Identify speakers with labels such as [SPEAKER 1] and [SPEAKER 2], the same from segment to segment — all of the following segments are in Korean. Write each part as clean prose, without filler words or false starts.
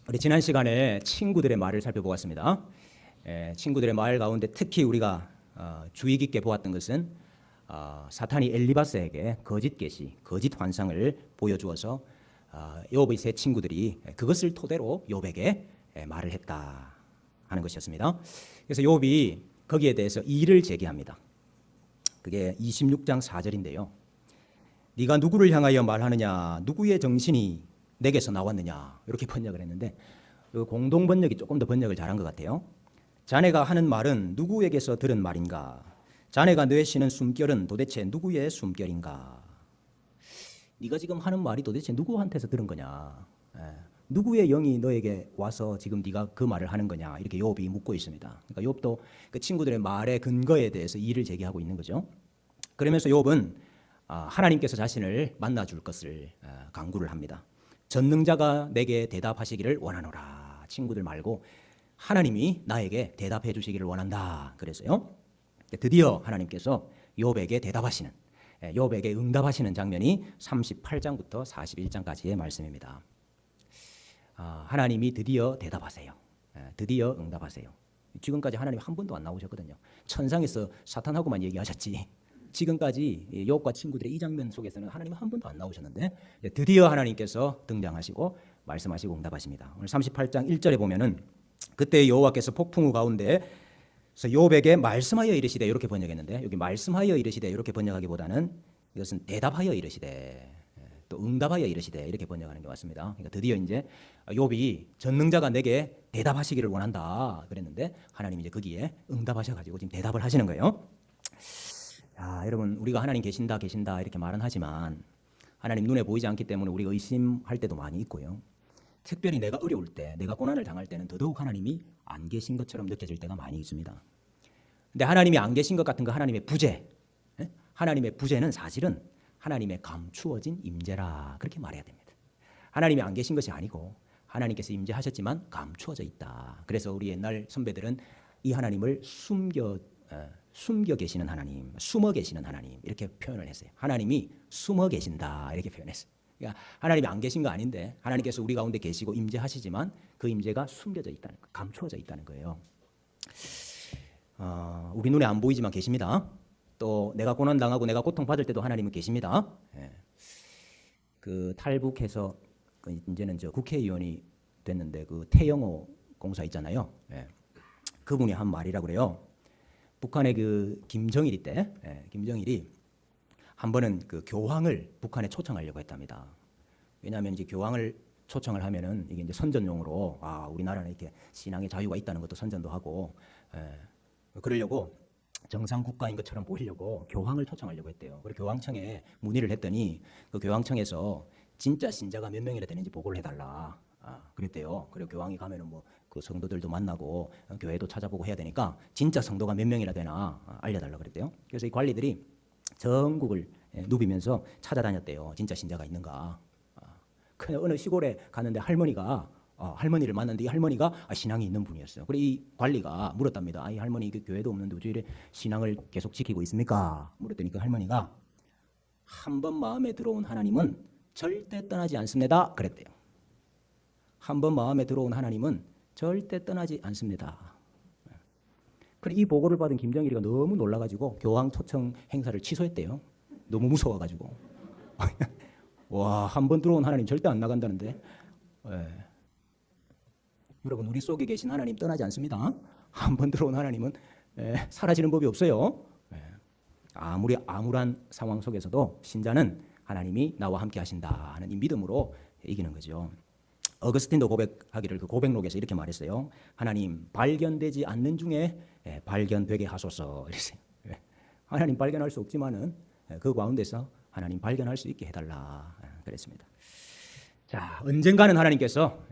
[SPEAKER 1] 우리 지난 시간에 친구들의 말을 살펴보았습니다. 친구들의 말 가운데 특히 우리가 주의 깊게 보았던 것은 사탄이 엘리바스에게 거짓 계시, 거짓 환상을 보여주어서 욥의 세 친구들이 그것을 토대로 욥에게 말을 했다 하는 것이었습니다. 그래서 욥이 거기에 대해서 이의를 제기합니다. 그게 26장 4절인데요. 네가 누구를 향하여 말하느냐, 누구의 정신이 내게서 나왔느냐, 이렇게 번역을 했는데 공동 번역이 조금 더 번역을 잘한 것 같아요. 자네가 하는 말은 누구에게서 들은 말인가? 자네가 내쉬는 숨결은 도대체 누구의 숨결인가? 네가 지금 하는 말이 도대체 누구한테서 들은 거냐? 누구의 영이 너에게 와서 지금 네가 그 말을 하는 거냐? 이렇게 욥이 묻고 있습니다. 그러니까 욥도 그 친구들의 말의 근거에 대해서 이의를 제기하고 있는 거죠. 그러면서 욥은 하나님께서 자신을 만나줄 것을 간구를 합니다. 전능자가 내게 대답하시기를 원하노라. 친구들 말고 하나님이 나에게 대답해 주시기를 원한다. 그래서요. 드디어 하나님께서 욥에게 대답하시는, 욥에게 응답하시는 장면이 38장부터 41장까지의 말씀입니다. 하나님이 드디어 대답하세요. 드디어 응답하세요. 지금까지 하나님이 한 번도 안 나오셨거든요. 천상에서 사탄하고만 얘기하셨지. 지금까지 욥과 친구들의 이 장면 속에서는 하나님 한 번도 안 나오셨는데 드디어 하나님께서 등장하시고 말씀하시고 응답하십니다. 오늘 38장 1절에 보면은 그때 여호와께서 폭풍우 가운데서 욥에게 말씀하여 이르시되 이렇게 번역했는데 여기 말씀하여 이르시되 이렇게 번역하기보다는 이것은 대답하여 이르시되 또 응답하여 이르시되 이렇게 번역하는 게 맞습니다. 그러니까 드디어 이제 욥이 전능자가 내게 대답하시기를 원한다 그랬는데 하나님이 이제 거기에 응답하셔가지고 지금 대답을 하시는 거예요. 여러분 우리가 하나님 계신다 이렇게 말은 하지만 하나님 눈에 보이지 않기 때문에 우리가 의심할 때도 많이 있고요. 특별히 내가 어려울 때, 내가 고난을 당할 때는 더더욱 하나님이 안 계신 것처럼 느껴질 때가 많이 있습니다. 근데 하나님이 안 계신 것 같은 거 하나님의 부재, 하나님의 부재는 사실은 하나님의 감추어진 임재라 그렇게 말해야 됩니다. 하나님이 안 계신 것이 아니고 하나님께서 임재하셨지만 감추어져 있다. 그래서 우리 옛날 선배들은 이 하나님을 숨겨 계시는 하나님, 숨어 계시는 하나님 이렇게 표현을 했어요. 하나님이 숨어 계신다 이렇게 표현했어요. 그러니까 하나님이 안 계신 거 아닌데 하나님께서 우리 가운데 계시고 임재하시지만 그 임재가 숨겨져 있다는 거, 감추어져 있다는 거예요. 우리 눈에 안 보이지만 계십니다. 또 내가 고난 당하고 내가 고통 받을 때도 하나님은 계십니다. 그 탈북해서 이제는 저 국회의원이 됐는데 그 태영호 공사 있잖아요. 그분이 한 말이라고 그래요. 북한의 그 김정일이 때, 김정일이 한 번은 그 교황을 북한에 초청하려고 했답니다. 왜냐하면 이제 교황을 초청을 하면은 이게 이제 선전용으로 우리나라는 이렇게 신앙의 자유가 있다는 것도 선전도 하고, 그러려고 정상 국가인 것처럼 보이려고 교황을 초청하려고 했대요. 그리고 교황청에 문의를 했더니 그 교황청에서 진짜 신자가 몇 명이나 되는지 보고를 해달라. 그랬대요. 그리고 교황이 가면은 뭐 그 성도들도 만나고 교회도 찾아보고 해야 되니까 진짜 성도가 몇 명이나 되나 알려달라 그랬대요. 그래서 이 관리들이 전국을 누비면서 찾아다녔대요. 진짜 신자가 있는가. 어느 시골에 갔는데 할머니를 만났는데 이 할머니가 신앙이 있는 분이었어요. 그래 이 관리가 물었답니다. 이 할머니 교회도 없는데 어째 이래 신앙을 계속 지키고 있습니까? 물었더니 그 할머니가 한 번 마음에 들어온 하나님은 절대 떠나지 않습니다. 그랬대요. 한 번 마음에 들어온 하나님은 절대 떠나지 않습니다. 그래 이 보고를 받은 김정일이가 너무 놀라가지고 교황 초청 행사를 취소했대요. 너무 무서워가지고. 와, 한 번 들어온 하나님 절대 안 나간다는데. 여러분 우리 속에 계신 하나님 떠나지 않습니다. 한 번 들어온 하나님은 사라지는 법이 없어요. 아무리 암울한 상황 속에서도 신자는 하나님이 나와 함께 하신다 하는 이 믿음으로 이기는 거죠. 어거스틴도 고백하기를 그 고백록에서 이렇게 말했어요. 하나님 발견되지 않는 중에 발견되게 하소서. 이랬어요. 하나님 발견할 수 없지만은 그 가운데서 하나님 발견할 수 있게 해달라 그랬습니다. 자, 언젠가는 하나님께서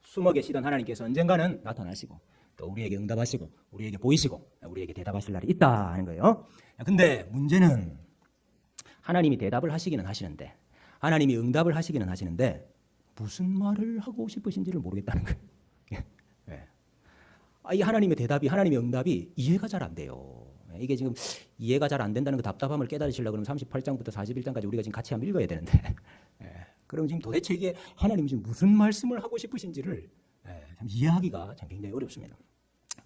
[SPEAKER 1] 숨어 계시던 하나님께서 언젠가는 나타나시고 또 우리에게 응답하시고 우리에게 보이시고 우리에게 대답하실 날이 있다 하는 거예요. 근데 문제는 하나님이 대답을 하시기는 하시는데 하나님이 응답을 하시기는 하시는데 무슨 말을 하고 싶으신지를 모르겠다는 거예요. 이 하나님의 대답이 하나님의 응답이 이해가 잘 안 돼요. 이게 지금 이해가 잘 안 된다는 그 답답함을 깨달으시려고 그러면 38장부터 41장까지 우리가 지금 같이 한번 읽어야 되는데 그럼 지금 도대체 이게 하나님이 지금 무슨 말씀을 하고 싶으신지를 참 이해하기가 참 굉장히 어렵습니다.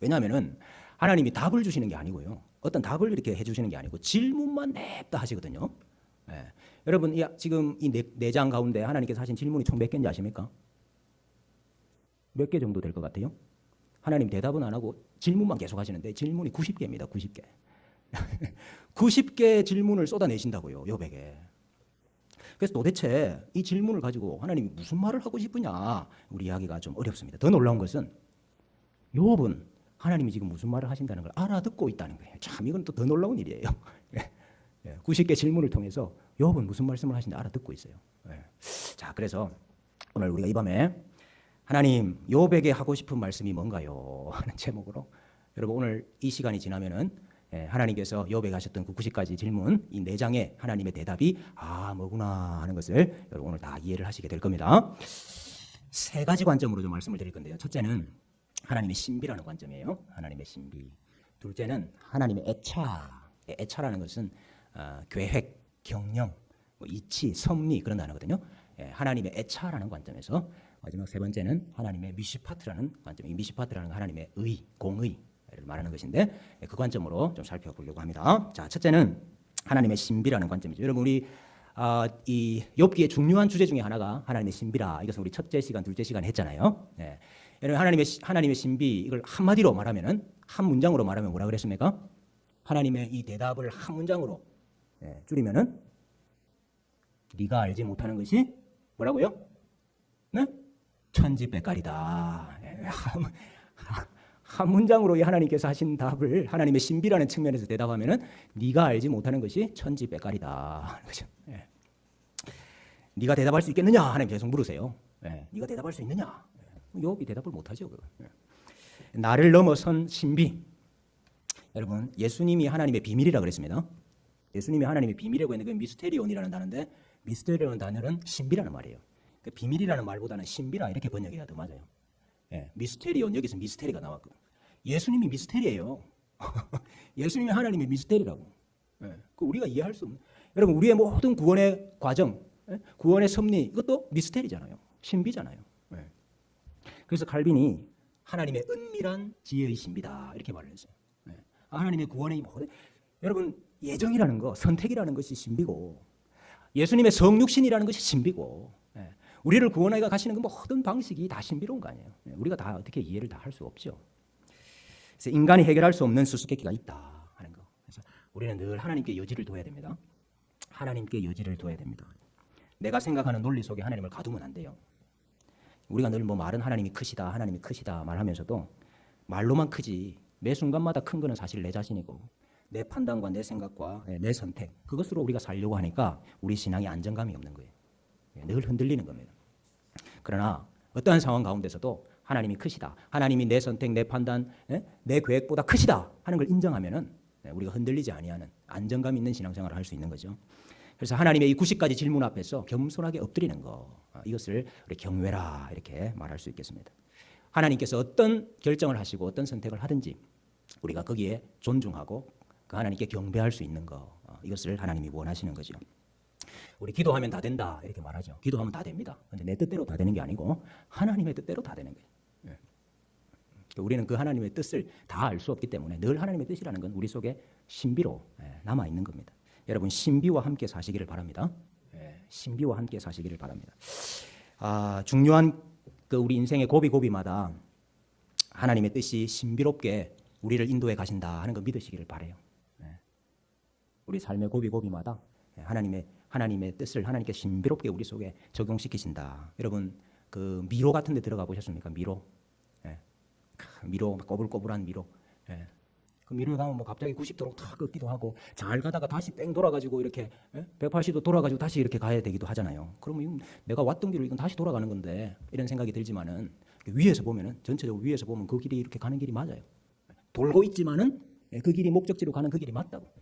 [SPEAKER 1] 왜냐하면은 하나님이 답을 주시는 게 아니고요. 어떤 답을 이렇게 해주시는 게 아니고 질문만 냅다 하시거든요. 여러분 지금 이 네 장 가운데 하나님께서 하신 질문이 총 몇 개인지 아십니까? 몇 개 정도 될 것 같아요? 하나님 대답은 안 하고 질문만 계속 하시는데 질문이 90개입니다. 90개. 90개 질문을 쏟아내신다고요. 욥에게. 그래서 도대체 이 질문을 가지고 하나님이 무슨 말을 하고 싶으냐 우리 이야기가 좀 어렵습니다. 더 놀라운 것은 욥은 하나님이 지금 무슨 말을 하신다는 걸 알아듣고 있다는 거예요. 참 이건 또 더 놀라운 일이에요. 90개 질문을 통해서 욥은 무슨 말씀을 하시는지 알아듣고 있어요. 자, 그래서 오늘 우리가 이 밤에 하나님 욥에게 하고 싶은 말씀이 뭔가요? 하는 제목으로 여러분 오늘 이 시간이 지나면은 하나님께서 욥에게 하셨던 그 90가지 질문 이 4장의 하나님의 대답이 뭐구나 하는 것을 여러분 오늘 다 이해를 하시게 될 겁니다. 3가지 관점으로 좀 말씀을 드릴 건데요. 첫째는 하나님의 신비라는 관점이에요. 하나님의 신비. 둘째는 하나님의 애차. 애차라는 것은 계획, 경영, 이치, 섭리 그런 단어거든요. 하나님의 애차라는 관점에서 마지막 3번째는 하나님의 미시파트라는 관점. 이 미시파트라는 건 하나님의 의, 공의를 말하는 것인데 그 관점으로 좀 살펴보려고 합니다. 자, 첫째는 하나님의 신비라는 관점이죠. 여러분 우리 이 욥기의 중요한 주제 중에 하나가 하나님의 신비라. 이것은 우리 첫째 시간, 둘째 시간 했잖아요. 여러분 하나님의 신비 이걸 한마디로 말하면은 한 문장으로 말하면 뭐라 그랬습니까? 하나님의 이 대답을 한 문장으로 줄이면은 네가 알지 못하는 것이 뭐라고요? 네? 천지백갈이다. 한 문장으로 이 하나님께서 하신 답을 하나님의 신비라는 측면에서 대답하면은 네가 알지 못하는 것이 천지백갈이다. 그렇죠? 네가 대답할 수 있겠느냐? 하나님 계속 물으세요. 네가 대답할 수 있느냐? 욥이 대답을 못하죠. 나를 넘어선 신비. 여러분 예수님이 하나님의 비밀이라 그랬습니다. 예수님이 하나님의 비밀이라고 했는데 그 미스테리온이라는 단어인데 미스테리온 단어는 신비라는 말이에요. 그 비밀이라는 말보다는 신비라 이렇게 번역해야 더 맞아요. 미스테리온 여기서 미스테리가 나왔고 예수님이 미스테리예요. 예수님이 하나님의 미스테리라고. 그 우리가 이해할 수 없는. 여러분 우리의 모든 구원의 과정, 구원의 섭리 이것도 미스테리잖아요. 신비잖아요. 그래서 칼빈이 하나님의 은밀한 지혜의 신비다 이렇게 말을 했어요. 하나님의 구원의 모든 여러분 예정이라는 거, 선택이라는 것이 신비고 예수님의 성육신이라는 것이 신비고 우리를 구원하기가 가시는 그 모든 방식이 다 신비로운 거 아니에요. 우리가 다 어떻게 이해를 다 할 수 없죠. 그래서 인간이 해결할 수 없는 수수께끼가 있다 하는 거. 그래서 우리는 늘 하나님께 여지를 둬야 됩니다. 하나님께 여지를 둬야 됩니다. 내가 생각하는 논리 속에 하나님을 가두면 안 돼요. 우리가 늘 말은 하나님이 크시다, 하나님이 크시다 말하면서도 말로만 크지 매 순간마다 큰 거는 사실 내 자신이고 내 판단과 내 생각과 내 선택 그것으로 우리가 살려고 하니까 우리 신앙에 안정감이 없는 거예요. 늘 흔들리는 겁니다. 그러나 어떠한 상황 가운데서도 하나님이 크시다. 하나님이 내 선택, 내 판단, 내 계획보다 크시다 하는 걸 인정하면은 우리가 흔들리지 아니하는 안정감 있는 신앙생활을 할 수 있는 거죠. 그래서 하나님의 이 90가지 질문 앞에서 겸손하게 엎드리는 거 이것을 우리 경외라 이렇게 말할 수 있겠습니다. 하나님께서 어떤 결정을 하시고 어떤 선택을 하든지 우리가 거기에 존중하고 그 하나님께 경배할 수 있는 거 이것을 하나님이 원하시는 거죠. 우리 기도하면 다 된다 이렇게 말하죠. 기도하면 다 됩니다. 근데 내 뜻대로 다 되는 게 아니고 하나님의 뜻대로 다 되는 거예요. 우리는 그 하나님의 뜻을 다 알 수 없기 때문에 늘 하나님의 뜻이라는 건 우리 속에 신비로 남아 있는 겁니다. 여러분 신비와 함께 사시기를 바랍니다. 신비와 함께 사시기를 바랍니다. 중요한 그 우리 인생의 고비고비마다 하나님의 뜻이 신비롭게 우리를 인도해 가신다 하는 거 믿으시기를 바라요. 우리 삶의 고비고비마다 하나님의 뜻을 하나님께 신비롭게 우리 속에 적용시키신다. 여러분 그 미로 같은 데 들어가 보셨습니까? 미로. 미로 꼬불꼬불한 미로. 그 미로에 가면 갑자기 90도로 탁 꺾기도 하고 잘 가다가 다시 뺑 돌아가지고 이렇게 180도 돌아가지고 다시 이렇게 가야 되기도 하잖아요. 그러면 내가 왔던 길로 이건 다시 돌아가는 건데 이런 생각이 들지만은 위에서 보면은 전체적으로 위에서 보면 그 길이 이렇게 가는 길이 맞아요. 돌고 있지만은 그 길이 목적지로 가는 그 길이 맞다고.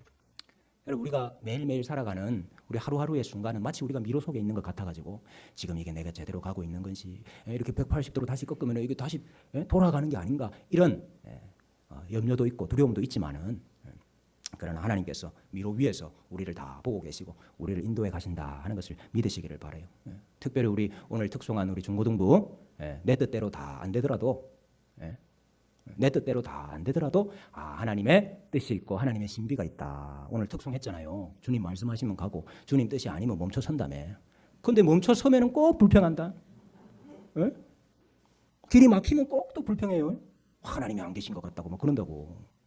[SPEAKER 1] 여러분 우리가 매일매일 살아가는 우리 하루하루의 순간은 마치 우리가 미로 속에 있는 것 같아가지고 지금 이게 내가 제대로 가고 있는 건지 이렇게 180도로 다시 꺾으면 이게 다시 돌아가는 게 아닌가 이런 염려도 있고 두려움도 있지만은 그러나 하나님께서 미로 위에서 우리를 다 보고 계시고 우리를 인도해 가신다 하는 것을 믿으시기를 바라요. 특별히 우리 오늘 특송한 우리 중고등부 내 뜻대로 다 안 되더라도 내 뜻대로 다 안 되더라도 하나님의 뜻이 있고 하나님의 신비가 있다. 오늘 특송했잖아요. 주님 말씀하시면 가고 주님 뜻이 아니면 멈춰 선다며. 근데 멈춰 서면은 꼭 불평한다. 길이 막히면 꼭 또 불평해요. 하나님이 안 계신 것 같다고 뭐 그런다고.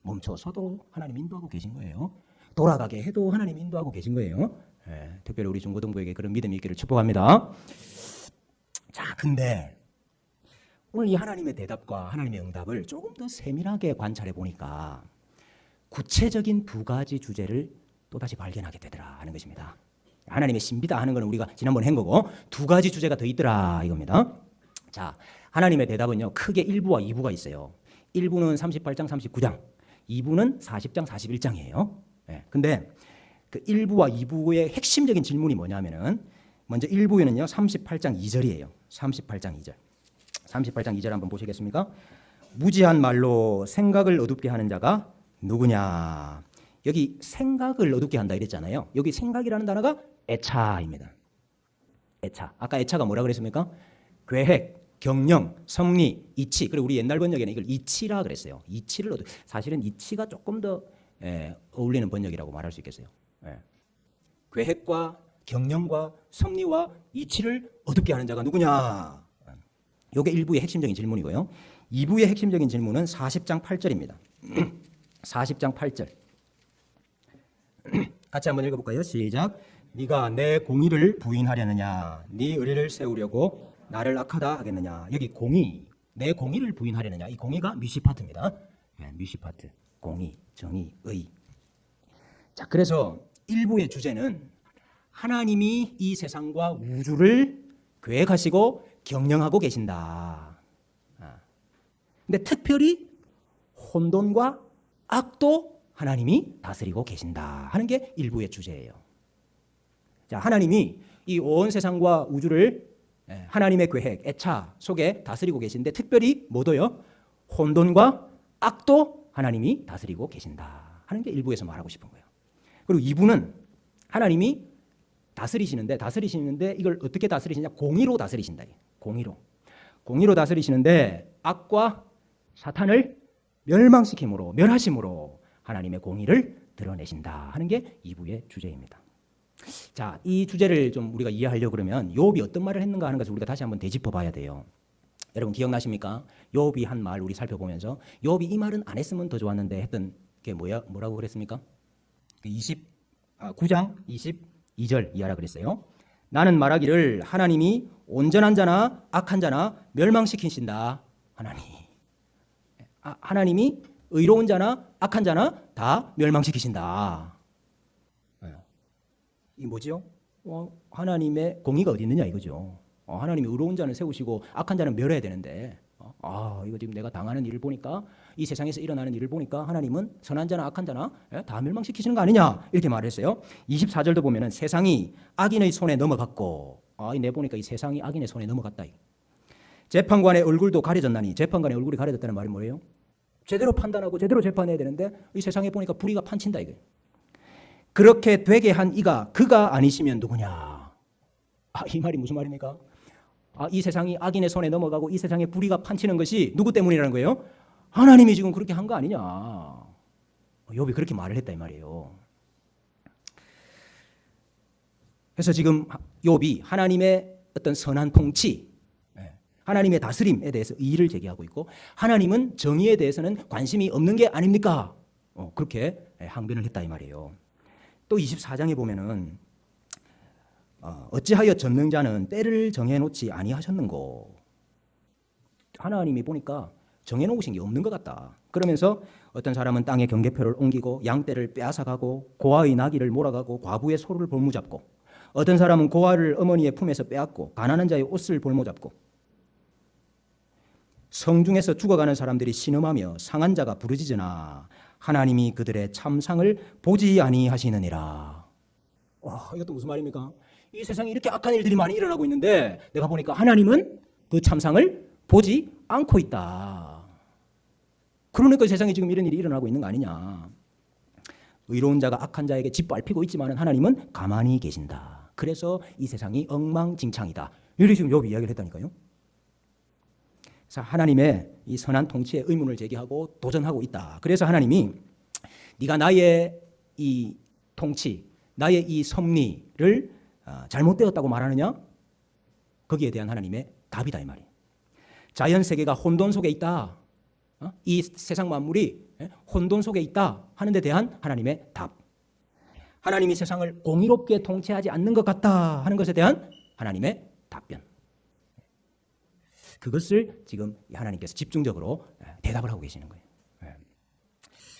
[SPEAKER 1] 멈춰서도 하나님 인도하고 계신 거예요. 돌아가게 해도 하나님 인도하고 계신 거예요. 특별히 우리 중고등부에게 그런 믿음이 있기를 축복합니다. 자, 근데 오늘 이 하나님의 대답과 하나님의 응답을 조금 더 세밀하게 관찰해 보니까 구체적인 두 가지 주제를 또다시 발견하게 되더라 하는 것입니다. 하나님의 신비다 하는 것은 우리가 지난번에 한 거고 두 가지 주제가 더 있더라 이겁니다. 자, 하나님의 대답은요 크게 1부와 2부가 있어요. 1부는 38장 39장, 2부는 40장 41장이에요. 근데 그 1부와 2부의 핵심적인 질문이 뭐냐면은 먼저 1부에는요 38장 2절이에요. 38장 2절. 38장 2절 한번 보시겠습니까? 무지한 말로 생각을 어둡게 하는 자가 누구냐. 여기 생각을 어둡게 한다 이랬잖아요. 여기 생각이라는 단어가 애차입니다. 애차. 아까 애차가 뭐라 그랬습니까? 계획, 경영, 섭리, 이치. 그리고 우리 옛날 번역에는 이걸 이치라 그랬어요. 이치를 사실은 이치가 조금 더 어울리는 번역이라고 말할 수 있겠어요. 계획과 경영과 섭리와 이치를 어둡게 하는 자가 누구냐. 이게 1부의 핵심적인 질문이고요. 2부의 핵심적인 질문은 40장 8절입니다. 40장 8절. 같이 한번 읽어볼까요? 시작. 네가 내 공의를 부인하려느냐, 네 의리를 세우려고 나를 악하다 하겠느냐. 여기 공의, 내 공의를 부인하려느냐. 이 공의가 미시파트입니다. 미시파트, 공의, 정의, 의. 자, 그래서 1부의 주제는 하나님이 이 세상과 우주를 계획하시고 경영하고 계신다. 근데 특별히 혼돈과 악도 하나님이 다스리고 계신다 하는 게 1부의 주제예요. 자, 하나님이 이 온 세상과 우주를 하나님의 계획, 애차 속에 다스리고 계신데 특별히 뭐도요? 혼돈과 악도 하나님이 다스리고 계신다 하는 게 1부에서 말하고 싶은 거예요. 그리고 2부는 하나님이 다스리시는데 이걸 어떻게 다스리시냐? 공의로 다스리신다. 공의로 다스리시는데 악과 사탄을 멸하심으로 하나님의 공의를 드러내신다 하는 게 2부의 주제입니다. 자, 이 주제를 좀 우리가 이해하려고 그러면 욥이 어떤 말을 했는가 하는 것을 우리가 다시 한번 되짚어 봐야 돼요. 여러분 기억나십니까? 욥이 한 말 우리 살펴보면서 욥이 이 말은 안 했으면 더 좋았는데 했던 게 뭐라고 그랬습니까? 9장 22절 이하라 그랬어요. 나는 말하기를 하나님이 온전한 자나 악한 자나 멸망시키신다. 하나님이 의로운 자나 악한 자나 다 멸망시키신다. 이 뭐죠? 하나님의 공의가 어디 있느냐 이거죠. 하나님이 의로운 자는 세우시고 악한 자는 멸해야 되는데 이거 지금 내가 당하는 일을 보니까 이 세상에서 일어나는 일을 보니까 하나님은 선한 자나 악한 자나 다 멸망시키시는 거 아니냐 이렇게 말했어요. 24절도 보면은 세상이 악인의 손에 넘어갔고 내보니까 이 세상이 악인의 손에 넘어갔다. 재판관의 얼굴도 가려졌나니. 재판관의 얼굴이 가려졌다는 말이 뭐예요? 제대로 판단하고 제대로 재판해야 되는데 이 세상에 보니까 불의가 판친다 이거예요. 그렇게 되게 한 그가 아니시면 누구냐. 이 말이 무슨 말입니까? 이 세상이 악인의 손에 넘어가고 이 세상에 불의가 판치는 것이 누구 때문이라는 거예요? 하나님이 지금 그렇게 한 거 아니냐. 욥이 그렇게 말을 했다 이 말이에요. 그래서 지금 욥이 하나님의 어떤 선한 통치, 하나님의 다스림에 대해서 이의를 제기하고 있고 하나님은 정의에 대해서는 관심이 없는 게 아닙니까? 그렇게 항변을 했다 이 말이에요. 또 24장에 보면은 어찌하여 전능자는 때를 정해놓지 아니하셨는고. 하나님이 보니까 정해놓으신 게 없는 것 같다. 그러면서 어떤 사람은 땅의 경계표를 옮기고 양떼를 빼앗아가고 고아의 나귀를 몰아가고 과부의 소를 볼모잡고 어떤 사람은 고아를 어머니의 품에서 빼앗고 가난한 자의 옷을 볼모잡고 성중에서 죽어가는 사람들이 신음하며 상한 자가 부르짖으나 하나님이 그들의 참상을 보지 아니하시느니라. 이것도 무슨 말입니까? 이 세상에 이렇게 악한 일들이 많이 일어나고 있는데 내가 보니까 하나님은 그 참상을 보지 않고 있다. 그러니까 세상에 지금 이런 일이 일어나고 있는 거 아니냐. 의로운 자가 악한 자에게 짓밟히고 있지만 하나님은 가만히 계신다. 그래서 이 세상이 엉망진창이다. 이렇게 지금 욥이 이야기를 했다니까요. 그래서 하나님의 이 선한 통치에 의문을 제기하고 도전하고 있다. 그래서 하나님이 네가 나의 이 통치, 나의 이 섭리를 잘못되었다고 말하느냐? 거기에 대한 하나님의 답이다 이 말이에요. 자연 세계가 혼돈 속에 있다. 이 세상 만물이 혼돈 속에 있다 하는 데 대한 하나님의 답. 하나님이 세상을 공의롭게 통치하지 않는 것 같다 하는 것에 대한 하나님의 답변. 그것을 지금 하나님께서 집중적으로 대답을 하고 계시는 거예요.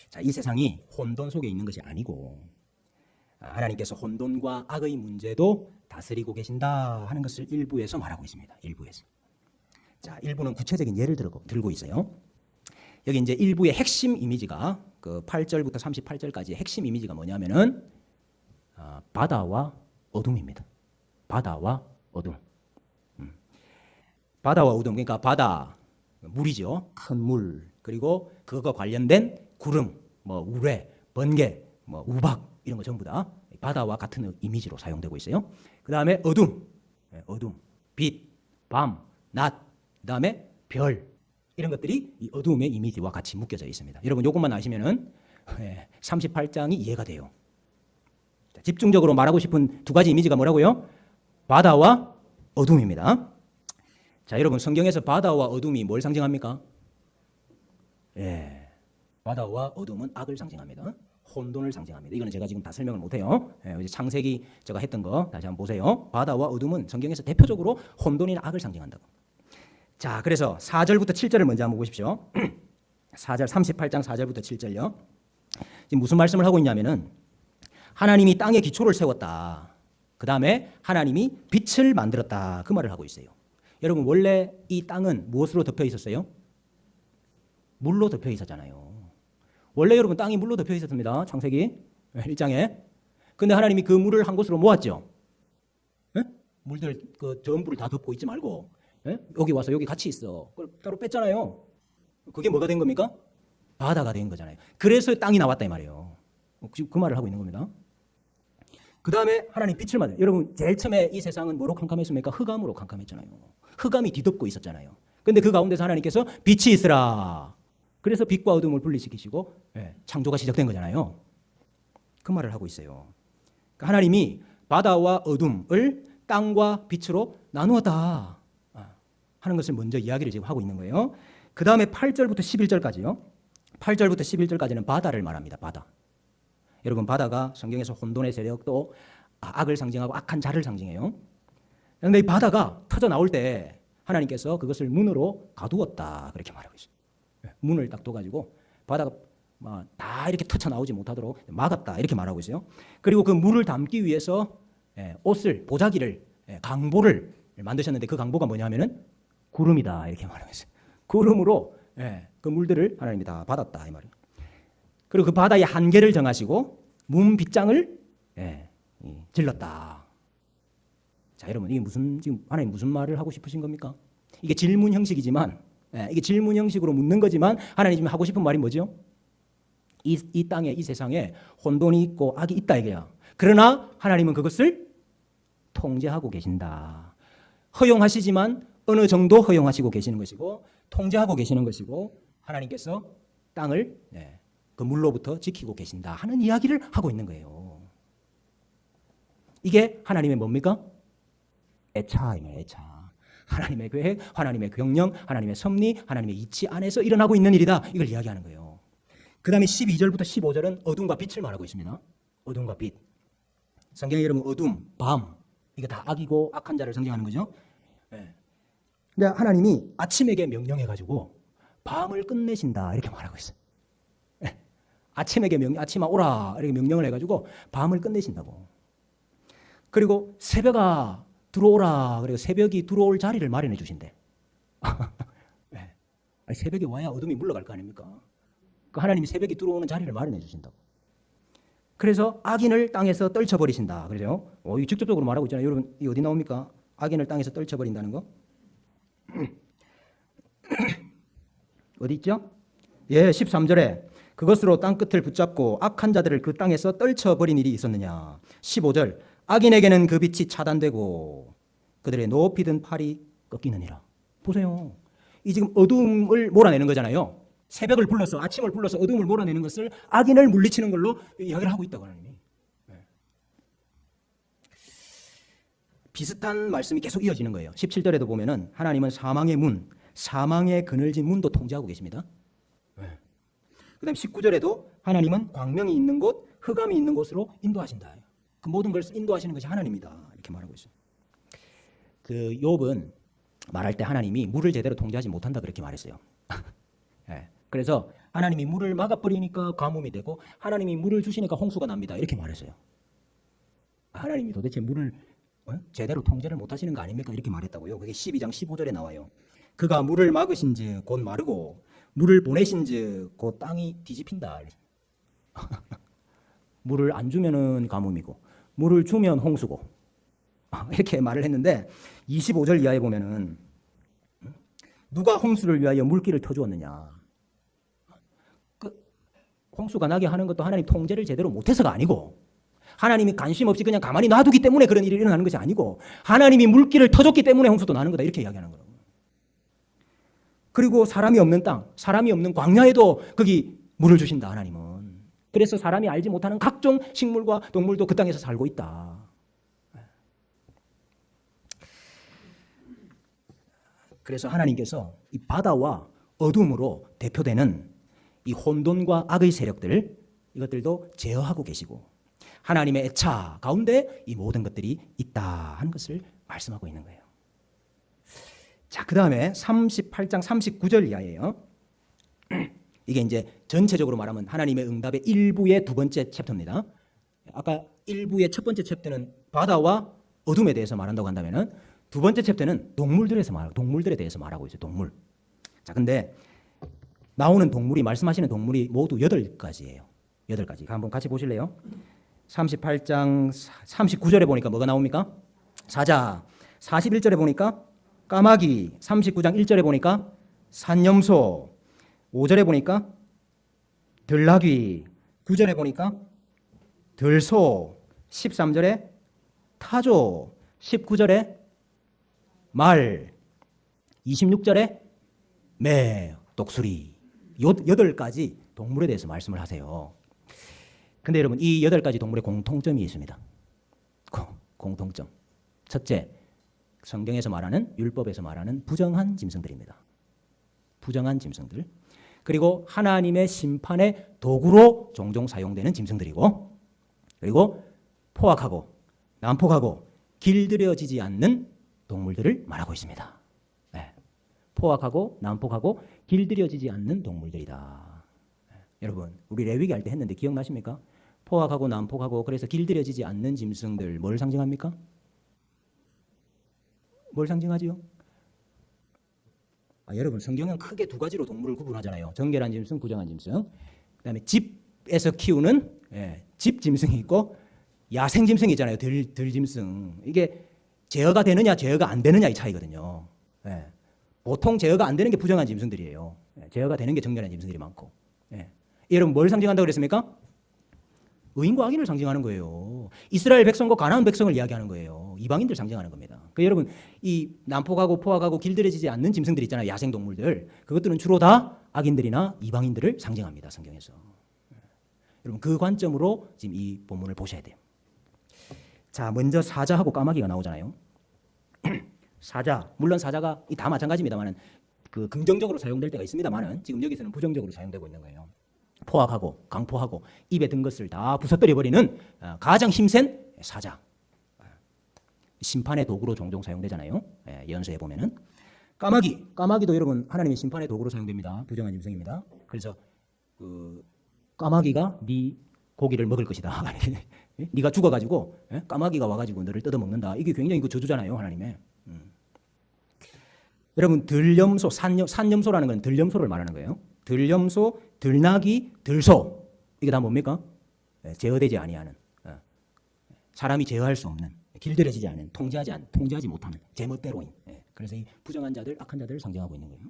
[SPEAKER 1] 자, 이 세상이 혼돈 속에 있는 것이 아니고 하나님께서 혼돈과 악의 문제도 다스리고 계신다 하는 것을 일부에서 말하고 있습니다. 일부에서. 자, 일부는 구체적인 예를 들고 있어요. 여기 이제 일부의 핵심 이미지가 그 8절부터 38절까지의 핵심 이미지가 뭐냐면은 바다와 어둠입니다. 바다와 어둠. 바다와 어둠, 그러니까 바다, 물이죠. 큰 물. 그리고 그것과 관련된 구름, 뭐 우레, 번개, 뭐 우박 이런 거 전부 다 바다와 같은 이미지로 사용되고 있어요. 그 다음에 어둠, 어둠, 빛, 밤, 낮, 그 다음에 별 이런 것들이 이 어둠의 이미지와 같이 묶여져 있습니다. 여러분 이것만 아시면은 38장이 이해가 돼요. 자, 집중적으로 말하고 싶은 두 가지 이미지가 뭐라고요? 바다와 어둠입니다. 자, 여러분 성경에서 바다와 어둠이 뭘 상징합니까? 바다와 어둠은 악을 상징합니다. 혼돈을 상징합니다. 이거는 제가 지금 다 설명을 못해요. 창세기 제가 했던 거 다시 한번 보세요. 바다와 어둠은 성경에서 대표적으로 혼돈이나 악을 상징한다고. 자, 그래서 4절부터 7절을 먼저 한번 보십시오. 4절 38장 4절부터 7절요. 지금 무슨 말씀을 하고 있냐면은 하나님이 땅에 기초를 세웠다. 그 다음에 하나님이 빛을 만들었다. 그 말을 하고 있어요. 여러분 원래 이 땅은 무엇으로 덮여 있었어요? 물로 덮여 있었잖아요. 원래 여러분 땅이 물로 덮여 있었습니다. 창세기 1장에. 근데 하나님이 그 물을 한 곳으로 모았죠. 물들 그 전부를 다 덮고 있지 말고 여기 와서 여기 같이 있어. 그걸 따로 뺐잖아요. 그게 뭐가 된 겁니까? 바다가 된 거잖아요. 그래서 땅이 나왔다 이 말이에요. 지금 그 말을 하고 있는 겁니다. 그 다음에 하나님 빛을 만들. 여러분 제일 처음에 이 세상은 뭐로 캄캄했습니까? 흑암으로 캄캄했잖아요. 흑암이 뒤덮고 있었잖아요. 근데 그 가운데서 하나님께서 빛이 있으라. 그래서 빛과 어둠을 분리시키시고 창조가 시작된 거잖아요. 그 말을 하고 있어요. 그러니까 하나님이 바다와 어둠을 땅과 빛으로 나누었다 하는 것을 먼저 이야기를 지금 하고 있는 거예요. 그 다음에 8절부터 11절까지요. 8절부터 11절까지는 바다를 말합니다. 바다. 여러분 바다가 성경에서 혼돈의 세력도 악을 상징하고 악한 자를 상징해요. 그런데 이 바다가 터져 나올 때 하나님께서 그것을 문으로 가두었다 그렇게 말하고 있어요. 문을 딱 둬가지고 바다가 다 이렇게 터쳐 나오지 못하도록 막았다 이렇게 말하고 있어요. 그리고 그 물을 담기 위해서 옷을 보자기를 강보를 만드셨는데 그 강보가 뭐냐면은 구름이다 이렇게 말하고 있어요. 구름으로 그 물들을 하나님이 다 받았다 이 말이에요. 그리고 그 바다의 한계를 정하시고 문빗장을 질렀다. 자, 여러분 이게 지금 하나님 무슨 말을 하고 싶으신 겁니까? 이게 질문 형식이지만 이게 질문 형식으로 묻는 거지만 하나님 지금 하고 싶은 말이 뭐죠? 이 땅에 이 세상에 혼돈이 있고 악이 있다 이게야. 그러나 하나님은 그것을 통제하고 계신다. 허용하시지만 어느 정도 허용하시고 계시는 것이고 통제하고 계시는 것이고 하나님께서 땅을 그 물로부터 지키고 계신다 하는 이야기를 하고 있는 거예요. 이게 하나님의 뭡니까? 애차입니다. 애차. 하나님의 계획, 하나님의 명령, 하나님의 섭리, 하나님의 이치 안에서 일어나고 있는 일이다. 이걸 이야기하는 거예요. 그 다음에 12절부터 15절은 어둠과 빛을 말하고 있습니다. 어둠과 빛. 성경에 이름은 어둠, 밤. 이게 다 악이고 악한 자를 상징하는 거죠. 근데 하나님이 아침에게 명령해가지고 밤을 끝내신다 이렇게 말하고 있어요. 아침에게 아침아 오라 이렇게 명령을 해가지고 밤을 끝내신다고. 그리고 새벽아 들어오라. 그리고 새벽이 들어올 자리를 마련해 주신대. 아니, 새벽에 와야 어둠이 물러갈 거 아닙니까? 그 하나님이 새벽이 들어오는 자리를 마련해 주신다고. 그래서 악인을 땅에서 떨쳐버리신다. 그래요? 이 직접적으로 말하고 있잖아요. 여러분 이 어디 나옵니까? 악인을 땅에서 떨쳐버린다는 거? 어디 있죠? 13절에 그것으로 땅끝을 붙잡고 악한 자들을 그 땅에서 떨쳐버린 일이 있었느냐. 15절 악인에게는 그 빛이 차단되고 그들의 높이 든 팔이 꺾이느니라. 보세요. 이 지금 어둠을 몰아내는 거잖아요. 새벽을 불러서 아침을 불러서 어둠을 몰아내는 것을 악인을 물리치는 걸로 이야기를 하고 있다고 하나님이. 비슷한 말씀이 계속 이어지는 거예요. 17절에도 보면은 하나님은 사망의 문, 사망의 그늘진 문도 통제하고 계십니다. 그 다음 19절에도 하나님은 광명이 있는 곳, 흑암이 있는 곳으로 인도하신다. 그 모든 것을 인도하시는 것이 하나님이다. 이렇게 말하고 있어요. 그 욥은 말할 때 하나님이 물을 제대로 통제하지 못한다 그렇게 말했어요. 네. 그래서 하나님이 물을 막아버리니까 가뭄이 되고 하나님이 물을 주시니까 홍수가 납니다. 이렇게 말했어요. 하나님이 도대체 물을 제대로 통제를 못하시는 거 아닙니까? 이렇게 말했다고요. 그게 12장 15절에 나와요. 그가 물을 막으신즉 곧 마르고 물을 보내신즉 곧 땅이 뒤집힌다. 물을 안 주면은 가뭄이고 물을 주면 홍수고 이렇게 말을 했는데 25절 이하에 보면은 누가 홍수를 위하여 물길을 터주었느냐. 그 홍수가 나게 하는 것도 하나님 통제를 제대로 못해서가 아니고 하나님이 관심 없이 그냥 가만히 놔두기 때문에 그런 일이 일어나는 것이 아니고 하나님이 물길을 터줬기 때문에 홍수도 나는 거다 이렇게 이야기하는 거라고. 그리고 사람이 없는 땅, 사람이 없는 광야에도 거기 물을 주신다 하나님은. 그래서 사람이 알지 못하는 각종 식물과 동물도 그 땅에서 살고 있다. 그래서 하나님께서 이 바다와 어둠으로 대표되는 이 혼돈과 악의 세력들 이것들도 제어하고 계시고 하나님의 애차 가운데 이 모든 것들이 있다 하는 것을 말씀하고 있는 거예요. 자, 그 다음에 38장 39절 이하예요. 이게 이제 전체적으로 말하면 하나님의 응답의 1부의 두 번째 챕터입니다. 아까 1부의 첫 번째 챕터는 바다와 어둠에 대해서 말한다고 한다면은 두 번째 챕터는 동물들에 대해서 말하고 있어요. 동물. 자, 근데 나오는 동물이 말씀하시는 동물이 모두 8가지예요. 8가지. 한번 같이 보실래요? 38장 39절에 보니까 뭐가 나옵니까? 사자. 41절에 보니까 까마귀. 39장 1절에 보니까 산염소. 5절에 보니까 들나귀. 9절에 보니까 들소. 13절에 타조. 19절에 말. 26절에 매, 독수리. 8가지 동물에 대해서 말씀을 하세요. 근데 여러분 이 8가지 동물의 공통점이 있습니다. 공통점. 첫째, 성경에서 말하는 율법에서 말하는 부정한 짐승들입니다. 부정한 짐승들. 그리고 하나님의 심판의 도구로 종종 사용되는 짐승들이고 그리고 포악하고 난폭하고 길들여지지 않는 동물들을 말하고 있습니다. 네. 포악하고 난폭하고 길들여지지 않는 동물들이다. 네. 여러분 우리 레위기 할 때 했는데 기억나십니까? 포악하고 난폭하고 그래서 길들여지지 않는 짐승들 뭘 상징합니까? 뭘 상징하지요? 여러분 성경은 크게 2가지로 동물을 구분하잖아요. 정결한 짐승, 부정한 짐승. 그다음에 집에서 키우는 집 짐승이 있고 야생 짐승이 있잖아요. 들 짐승. 이게 제어가 되느냐 제어가 안 되느냐의 차이거든요. 보통 제어가 안 되는 게 부정한 짐승들이에요. 제어가 되는 게 정결한 짐승들이 많고. 여러분 뭘 상징한다고 그랬습니까? 의인과 악인을 상징하는 거예요. 이스라엘 백성과 가나안 백성을 이야기하는 거예요. 이방인들 상징하는 겁니다. 그러니까 여러분 이 난폭하고 포악하고 길들여지지 않는 짐승들 있잖아요. 야생동물들. 그것들은 주로 다 악인들이나 이방인들을 상징합니다. 성경에서. 여러분 그 관점으로 지금 이 본문을 보셔야 돼요. 자, 먼저 사자하고 까마귀가 나오잖아요. 사자, 물론 사자가 다 마찬가지입니다만은 그 긍정적으로 사용될 때가 있습니다만은 지금 여기서는 부정적으로 사용되고 있는 거예요. 포악하고 강포하고 입에 든 것을 다 부서뜨려 버리는 가장 힘센 사자. 심판의 도구로 종종 사용되잖아요. 예언서에 보면은 까마귀도 여러분 하나님의 심판의 도구로 사용됩니다. 부정한 짐승입니다. 그래서 그 까마귀가 네 고기를 먹을 것이다. 네가 죽어가지고 까마귀가 와가지고 너를 뜯어먹는다. 이게 굉장히 그 저주잖아요, 하나님의. 여러분 들염소, 산염소라는 건 들염소를 말하는 거예요. 들염소, 들나귀, 들소 이게 다 뭡니까? 제어되지 아니하는, 사람이 제어할 수 없는, 길들여지지 않은, 통제하지 못하는 제멋대로인. 그래서 이 부정한 자들, 악한 자들을 상징하고 있는 거예요.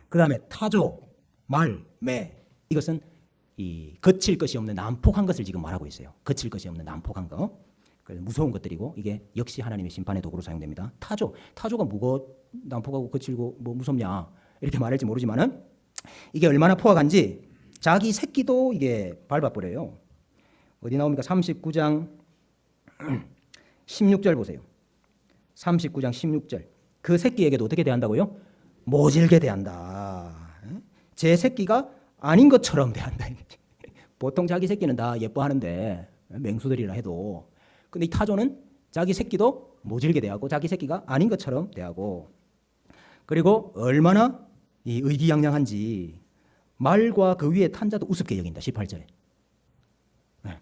[SPEAKER 1] 그 다음에 타조, 말, 매 이것은 이 거칠 것이 없는 난폭한 것을 지금 말하고 있어요. 거칠 것이 없는 난폭한 거. 그래서 무서운 것들이고 이게 역시 하나님의 심판의 도구로 사용됩니다. 타조가 뭐가 난폭하고 거칠고 뭐 무섭냐 이렇게 말할지 모르지만은 이게 얼마나 포악한지 자기 새끼도 이게 밟아버려요. 어디 나옵니까? 39장 16절 보세요. 39장 16절. 그 새끼에게도 어떻게 대한다고요? 모질게 대한다. 제 새끼가 아닌 것처럼 대한다. 보통 자기 새끼는 다 예뻐하는데 맹수들이라 해도 근데 이 타조는 자기 새끼도 모질게 대하고 자기 새끼가 아닌 것처럼 대하고 그리고 얼마나 이 의기양양한지 말과 그 위에 탄 자도 우습게 여긴다. 18절에. 네.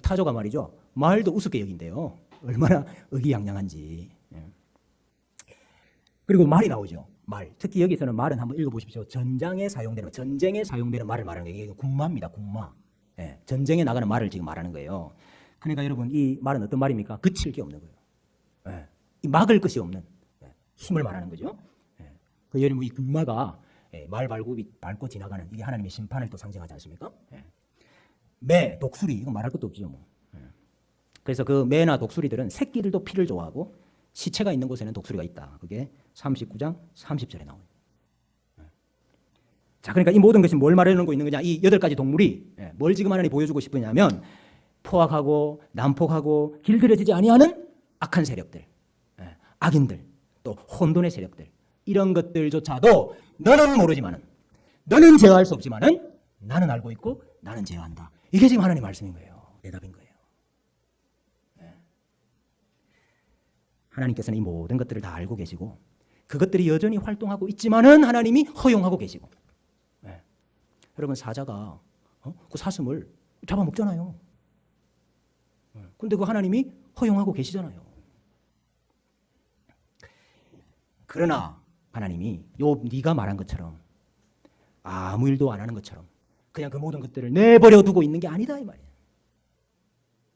[SPEAKER 1] 타조가 말이죠. 말도 우습게 여긴대요. 얼마나 의기양양한지. 네. 그리고 말이 나오죠. 말. 특히 여기서는 말은 한번 읽어보십시오. 전쟁에 사용되는 말을 말하는 거예요. 이게 군마입니다. 군마. 네. 전쟁에 나가는 말을 지금 말하는 거예요. 그러니까 여러분 이 말은 어떤 말입니까? 그칠 게 없는 거예요. 네. 이 막을 것이 없는 힘을 말하는 거죠. 그 여러분 이 군마가 말 밟고 지나가는 이게 하나님의 심판을 또 상징하지 않습니까? 매, 독수리 이거 말할 것도 없죠. 뭐. 그래서 그 매나 독수리들은 새끼들도 피를 좋아하고 시체가 있는 곳에는 독수리가 있다. 그게 39장 30절에 나와요. 자, 그러니까 이 모든 것이 뭘 말하고 있는 거냐? 이 8가지 동물이 뭘 지금 하나님이 보여주고 싶으냐면 포악하고 난폭하고 길들여지지 아니하는 악한 세력들, 악인들, 또 혼돈의 세력들 이런 것들조차도 너는 모르지만은 너는 제어할 수 없지만은 나는 알고 있고 나는 제어한다. 이게 지금 하나님의 말씀인 거예요. 대답인 거예요. 하나님께서는 이 모든 것들을 다 알고 계시고 그것들이 여전히 활동하고 있지만은 하나님이 허용하고 계시고 여러분 사자가 그 사슴을 잡아먹잖아요. 근데 그 하나님이 허용하고 계시잖아요. 그러나 하나님이 네가 말한 것처럼 아무 일도 안 하는 것처럼 그냥 그 모든 것들을 내버려 두고 있는 게 아니다 이 말이에요.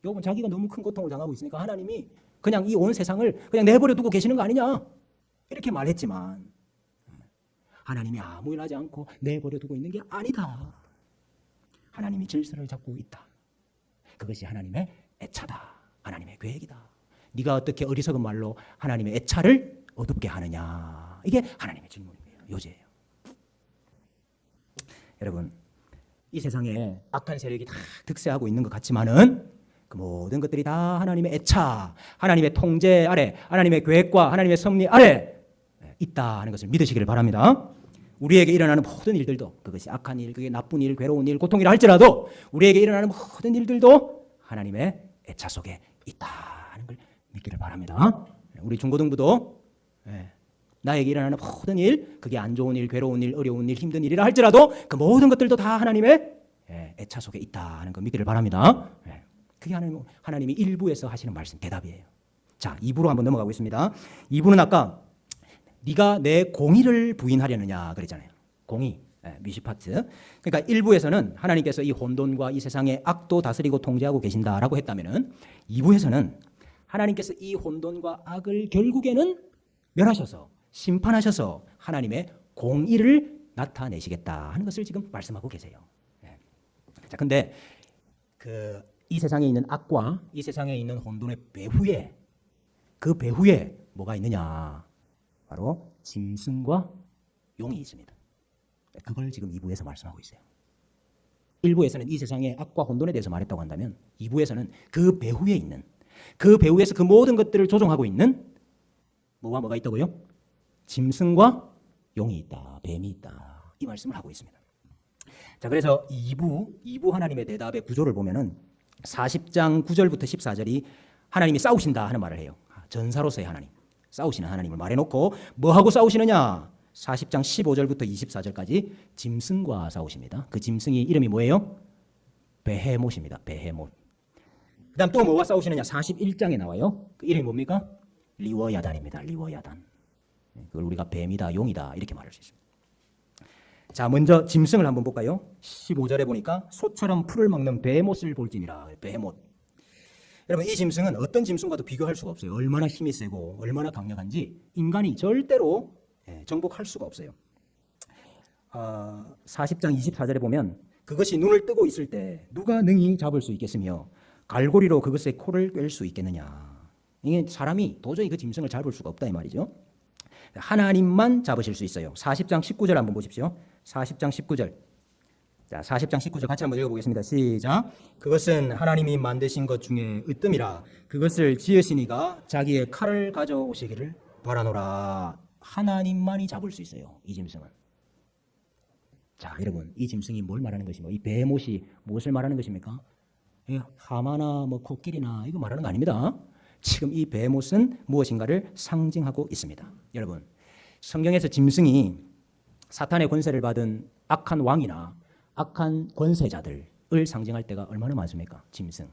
[SPEAKER 1] 욥은 자기가 너무 큰 고통을 당하고 있으니까 하나님이 그냥 이 온 세상을 그냥 내버려 두고 계시는 거 아니냐 이렇게 말했지만 하나님이 아무 일 하지 않고 내버려 두고 있는 게 아니다. 하나님이 질서를 잡고 있다. 그것이 하나님의 애차다. 하나님의 계획이다. 네가 어떻게 어리석은 말로 하나님의 애차를 어둡게 하느냐. 이게 하나님의 질문이에요. 요제예요. 여러분 이 세상에 악한 세력이 다 득세하고 있는 것 같지만은 그 모든 것들이 다 하나님의 애차, 하나님의 통제 아래, 하나님의 계획과 하나님의 섭리 아래 있다 하는 것을 믿으시기를 바랍니다. 우리에게 일어나는 모든 일들도 그것이 악한 일, 그게 나쁜 일, 괴로운 일, 고통이라 할지라도 우리에게 일어나는 모든 일들도 하나님의 애차 속에 있다 하는 걸 믿기를 바랍니다. 우리 중고등부도 나에게 일어나는 모든 일, 그게 안 좋은 일, 괴로운 일, 어려운 일, 힘든 일이라 할지라도 그 모든 것들도 다 하나님의 애차 속에 있다 하는 걸 믿기를 바랍니다. 그게 하나님이 1부에서 하시는 말씀, 대답이에요. 자, 2부로 한번 넘어가고 있습니다. 2부는 아까 네가 내 공의를 부인하려느냐 그랬잖아요. 공의, 뮤시파트. 그러니까 1부에서는 하나님께서 이 혼돈과 이 세상의 악도 다스리고 통제하고 계신다라고 했다면은 2부에서는 하나님께서 이 혼돈과 악을 결국에는 멸하셔서 심판하셔서 하나님의 공의를 나타내시겠다 하는 것을 지금 말씀하고 계세요. 자, 근데 이 세상에 있는 악과 이 세상에 있는 혼돈의 배후에 그 배후에 뭐가 있느냐? 바로 짐승과 용이 있습니다. 그걸 지금 2부에서 말씀하고 있어요. 1부에서는 이 세상의 악과 혼돈에 대해서 말했다고 한다면 2부에서는 그 배후에 있는 그 배후에서 그 모든 것들을 조종하고 있는 뭐가 있다고요? 짐승과 용이 있다. 뱀이 있다. 이 말씀을 하고 있습니다. 자, 그래서 2부 하나님의 대답의 구조를 보면은 40장 9절부터 14절이 하나님이 싸우신다 하는 말을 해요. 전사로서의 하나님, 싸우시는 하나님을 말해놓고 뭐하고 싸우시느냐? 40장 15절부터 24절까지 짐승과 싸우십니다. 그 짐승이 이름이 뭐예요? 베헤못입니다. 베헤못. 그 다음 또 뭐와 싸우시느냐? 41장에 나와요. 그 이름이 뭡니까? 리워야단입니다. 리워야단. 그걸 우리가 뱀이다, 용이다 이렇게 말할 수 있습니다. 자, 먼저 짐승을 한번 볼까요? 15절에 보니까 소처럼 풀을 먹는 베헤못을 볼지니라. 베헤못. 여러분 이 짐승은 어떤 짐승과도 비교할 수가 없어요. 얼마나 힘이 세고 얼마나 강력한지 인간이 절대로 정복할 수가 없어요. 40장 24절에 보면 그것이 눈을 뜨고 있을 때 누가 능히 잡을 수 있겠으며 갈고리로 그것의 코를 꿰 수 있겠느냐. 이게 사람이 도저히 그 짐승을 잡을 수가 없다 이 말이죠. 하나님만 잡으실 수 있어요. 40장 19절 한번 보십시오. 40장 19절. 자, 40장 19절 같이 한번 읽어보겠습니다. 시작. 그것은 하나님이 만드신 것 중에 으뜸이라. 그것을 지으시니가 자기의 칼을 가져오시기를 바라노라. 하나님만이 잡을 수 있어요. 이 짐승은. 자, 여러분, 이 짐승이 뭘 말하는 것이며 이 베헤못이 무엇을 말하는 것입니까? 하마나 뭐 코끼리나 이거 말하는 거 아닙니다. 지금 이 베헤못은 무엇인가를 상징하고 있습니다. 여러분, 성경에서 짐승이 사탄의 권세를 받은 악한 왕이나 악한 권세자들을 상징할 때가 얼마나 많습니까? 짐승.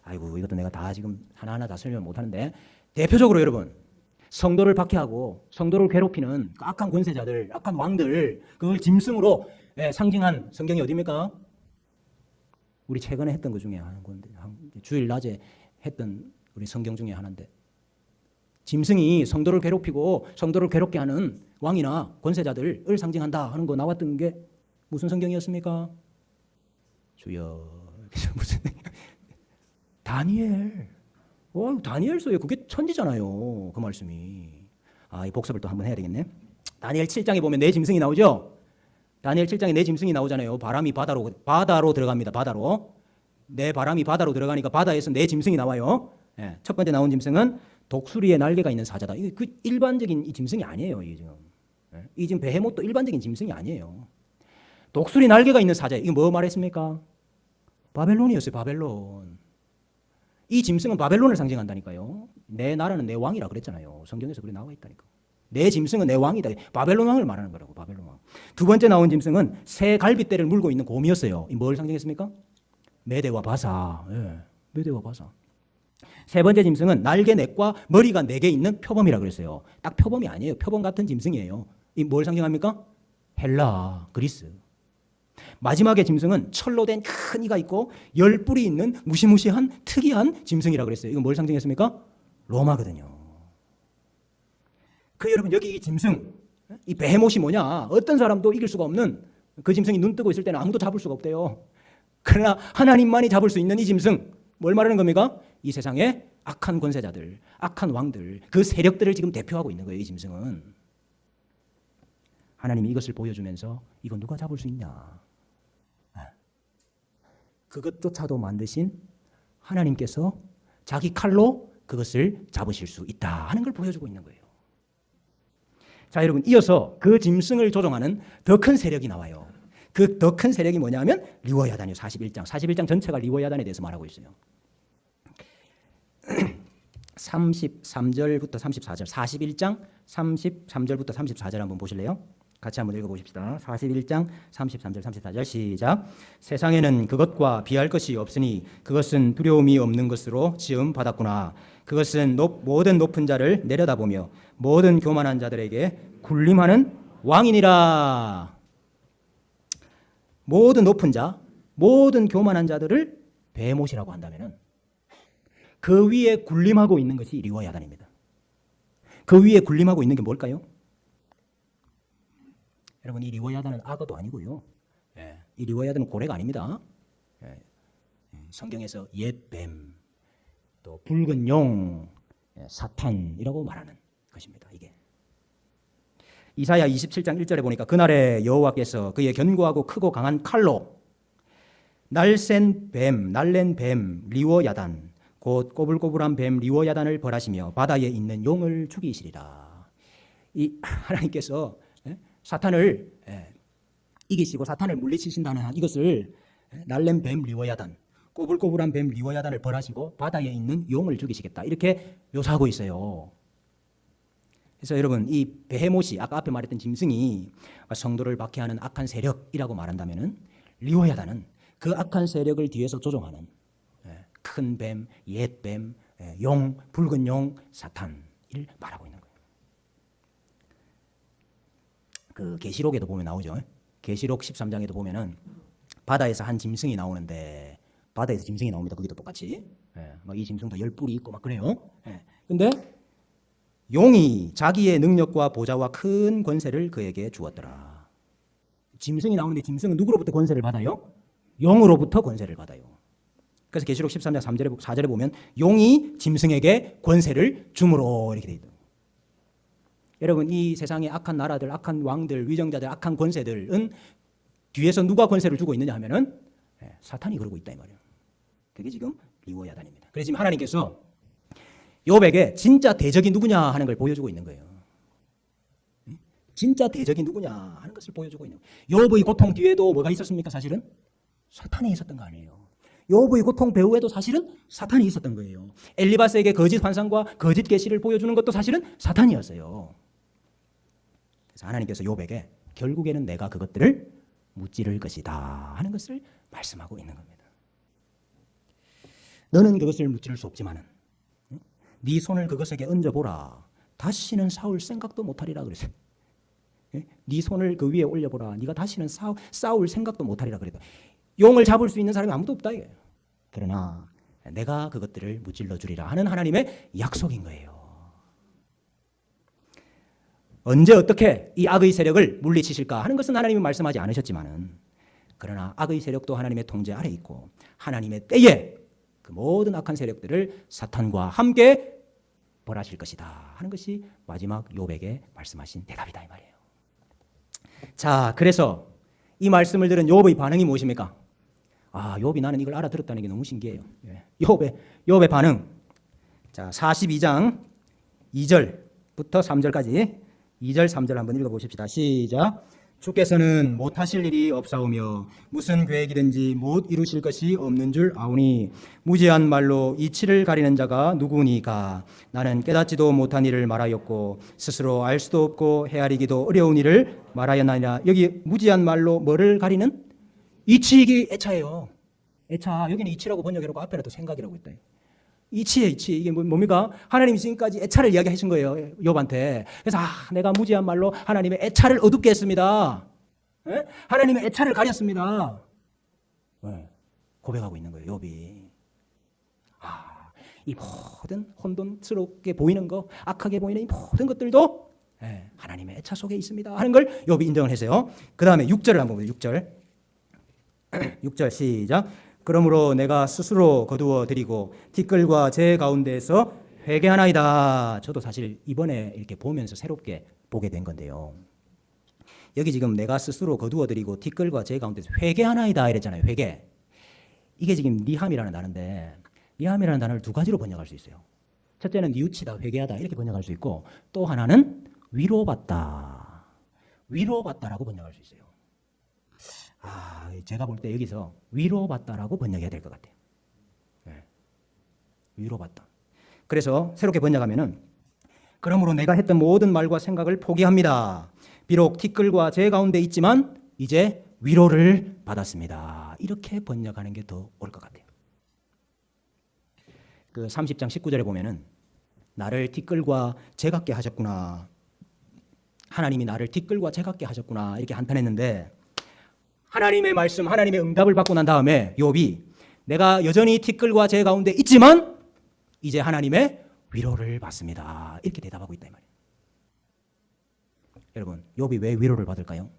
[SPEAKER 1] 아이고, 이것도 내가 다 지금 하나하나 다 설명 못하는데, 대표적으로 여러분, 성도를 박해하고 성도를 괴롭히는 그 악한 권세자들, 악한 왕들, 그걸 짐승으로 상징한 성경이 어디입니까? 우리 최근에 했던 것 중에 하는 건데, 주일 낮에 했던 우리 성경 중에 하나인데, 짐승이 성도를 괴롭히고 성도를 괴롭게 하는 왕이나 권세자들을 상징한다 하는 거 나왔던 게 무슨 성경이었습니까? 주여, 무슨 다니엘. 다니엘서에 그게 천지잖아요. 그 말씀이. 이 복습을 또 한번 해야 되겠네. 다니엘 7장에 보면 내 짐승이 나오죠. 다니엘 7장에 내 짐승이 나오잖아요. 바람이 바다로 들어갑니다. 바다로. 내 바람이 바다로 들어가니까 바다에서 내 짐승이 나와요. 첫 번째 나온 짐승은 독수리의 날개가 있는 사자다. 이거 그 일반적인 이 짐승이 아니에요. 이 지금. 이 지금 베헤못도 일반적인 짐승이 아니에요. 독수리 날개가 있는 사자. 이거 뭐 말했습니까? 바벨론이었어요. 바벨론. 이 짐승은 바벨론을 상징한다니까요. 내 나라는 내 왕이라 그랬잖아요. 성경에서 그렇게 나와 있다니까. 내 짐승은 내 왕이다. 바벨론 왕을 말하는 거라고. 바벨론 왕. 두 번째 나온 짐승은 새 갈빗대를 물고 있는 곰이었어요. 이 뭘 상징했습니까? 메대와 바사. 메대와 바사. 세 번째 짐승은 날개 넷과 머리가 4개 있는 표범이라 그랬어요. 딱 표범이 아니에요. 표범 같은 짐승이에요. 이 뭘 상징합니까? 헬라, 그리스. 마지막에 짐승은 철로 된 큰 이가 있고 10뿔이 있는 무시무시한 특이한 짐승이라 그랬어요. 이건 뭘 상징했습니까? 로마거든요. 여러분, 여기 이 짐승, 이 베헤못이 뭐냐? 어떤 사람도 이길 수가 없는 그 짐승이 눈 뜨고 있을 때는 아무도 잡을 수가 없대요. 그러나 하나님만이 잡을 수 있는 이 짐승, 뭘 말하는 겁니까? 이 세상의 악한 권세자들, 악한 왕들, 그 세력들을 지금 대표하고 있는 거예요. 이 짐승은. 하나님이 이것을 보여주면서 이거 누가 잡을 수 있냐? 그것조차도 만드신 하나님께서 자기 칼로 그것을 잡으실 수 있다 하는 걸 보여주고 있는 거예요. 자, 여러분, 이어서 그 짐승을 조종하는 더 큰 세력이 나와요. 그 더 큰 세력이 뭐냐면 리워야단이요. 41장 전체가 리워야단에 대해서 말하고 있어요. 33절부터 34절, 41장 33절부터 34절 한번 보실래요? 같이 한번 읽어보십시다. 41장 33절 34절 시작. 세상에는 그것과 비할 것이 없으니 그것은 두려움이 없는 것으로 지음 받았구나. 그것은 모든 높은 자를 내려다보며 모든 교만한 자들에게 군림하는 왕이니라. 모든 높은 자, 모든 교만한 자들을 베헤못이라고 한다면은 그 위에 군림하고 있는 것이 리워야단입니다. 그 위에 군림하고 있는 게 뭘까요? 여러분, 이 리워야단은 악어도 아니고요. 이 리워야단은 고래가 아닙니다. 성경에서 옛뱀, 또 붉은 용, 사탄이라고 말하는 것입니다. 이게 이사야 27장 1절에 보니까 그날에 여호와께서 그의 견고하고 크고 강한 칼로 날쌘 뱀, 날랜 뱀 리워야단 곧 꼬불꼬불한 뱀 리워야단을 벌하시며 바다에 있는 용을 죽이시리라. 이 하나님께서 사탄을 이기시고 사탄을 물리치신다는 이것을 날랜 뱀 리워야단, 꼬불꼬불한 뱀 리워야단을 벌하시고 바다에 있는 용을 죽이시겠다. 이렇게 묘사하고 있어요. 그래서 여러분, 이 베헤못이 아까 앞에 말했던 짐승이 성도를 박해하는 악한 세력이라고 말한다면은 리워야단은 그 악한 세력을 뒤에서 조종하는 큰 뱀, 옛 뱀, 용, 붉은 용, 사탄을 말하고 있는 거예요. 그 계시록에도 보면 나오죠. 계시록 13장에도 보면은 바다에서 한 짐승이 나오는데 바다에서 짐승이 나옵니다. 거기도 똑같이. 막 이 짐승도 10뿔이 있고 막 그래요. 근데 용이 자기의 능력과 보좌와 큰 권세를 그에게 주었더라. 짐승이 나오는데 짐승은 누구로부터 권세를 받아요? 용으로부터 권세를 받아요. 그래서 계시록 13장 3절에 4절에 보면 용이 짐승에게 권세를 주므로 이렇게 돼 있다. 여러분 이 세상의 악한 나라들, 악한 왕들, 위정자들, 악한 권세들은 뒤에서 누가 권세를 주고 있느냐 하면은 사탄이 그러고 있다 이 말이에요. 그게 지금 리워야단입니다. 그래서 지금 하나님께서 욥에게 진짜 대적이 누구냐 하는 걸 보여주고 있는 거예요. 진짜 대적이 누구냐 하는 것을 보여주고 있는 거예요. 욥의 고통 뒤에도 뭐가 있었습니까? 사실은 사탄이 있었던 거 아니에요. 욥의 고통 배후에도 사실은 사탄이 있었던 거예요. 엘리바스에게 거짓 환상과 거짓 계시를 보여주는 것도 사실은 사탄이었어요. 그래서 하나님께서 욥에게 결국에는 내가 그것들을 무찌를 것이다 하는 것을 말씀하고 있는 겁니다. 너는 그것을 무찌를 수 없지만은 네 손을 그것에게 얹어보라. 다시는 싸울 생각도 못하리라 그랬어요. 네 손을 그 위에 올려보라. 네가 다시는 싸울 생각도 못하리라 그랬다. 용을 잡을 수 있는 사람이 아무도 없다 이거예요. 그러나 내가 그것들을 무찔러 주리라 하는 하나님의 약속인 거예요. 언제 어떻게 이 악의 세력을 물리치실까 하는 것은 하나님이 말씀하지 않으셨지만은 그러나 악의 세력도 하나님의 통제 아래 있고 하나님의 때에 그 모든 악한 세력들을 사탄과 함께 벌하실 것이다 하는 것이 마지막 욥에게 말씀하신 대답이다 이 말이에요. 자, 그래서 이 말씀을 들은 욥의 반응이 무엇입니까? 아, 욥이 나는 이걸 알아들었다는 게 너무 신기해요. 욥의 반응. 자, 42장 2절부터 3절까지 2절, 3절 한번 읽어보십시다. 시작. 주께서는 못하실 일이 없사오며 무슨 계획이든지 못 이루실 것이 없는 줄 아오니 무지한 말로 이치를 가리는 자가 누구니까. 나는 깨닫지도 못한 일을 말하였고 스스로 알 수도 없고 헤아리기도 어려운 일을 말하였나니라. 여기 무지한 말로 뭐를 가리는? 이치, 애차예요. 애차. 여기는 이치라고 번역해놓고 앞에는 또 생각이라고 했다. 이치예요, 이치. 이게 뭡니까? 하나님이 지금까지 애차를 이야기하신 거예요, 욥한테. 그래서 내가 무지한 말로 하나님의 애차를 어둡게 했습니다. 에? 하나님의 애차를 가렸습니다. 네. 고백하고 있는 거예요, 욥이. 이 모든 혼돈스럽게 보이는 거, 악하게 보이는 이 모든 것들도 하나님의 애차 속에 있습니다 하는 걸 욥이 인정을 했어요. 그 다음에 6절을 한번 보세요. 6절 시작. 그러므로 내가 스스로 거두어 드리고 티끌과 제 가운데에서 회개하나이다. 저도 사실 이번에 이렇게 보면서 새롭게 보게 된 건데요. 여기 지금 내가 스스로 거두어 드리고 티끌과 제 가운데에서 회개하나이다 이랬잖아요. 회개. 이게 지금 니함이라는 단어인데 니함이라는 단어를 두 가지로 번역할 수 있어요. 첫째는 뉘우치다, 회개하다 이렇게 번역할 수 있고 또 하나는 위로받다. 위로받다라고 번역할 수 있어요. 제가 볼 때 여기서 위로받다라고 번역해야 될 것 같아요. 네. 위로받다. 그래서 새롭게 번역하면은 그러므로 내가 했던 모든 말과 생각을 포기합니다. 비록 티끌과 제 가운데 있지만 이제 위로를 받았습니다. 이렇게 번역하는 게 더 옳을 것 같아요. 그 30장 19절에 보면은 나를 티끌과 제 같게 하셨구나. 하나님이 나를 티끌과 제 같게 하셨구나. 이렇게 한탄했는데 하나님의 말씀, 하나님의 응답을 받고 난 다음에 욥이 내가 여전히 티끌과 제 가운데 있지만 이제 하나님의 위로를 받습니다. 이렇게 대답하고 있다 이 말이에요. 여러분, 욥이 왜 위로를 받을까요?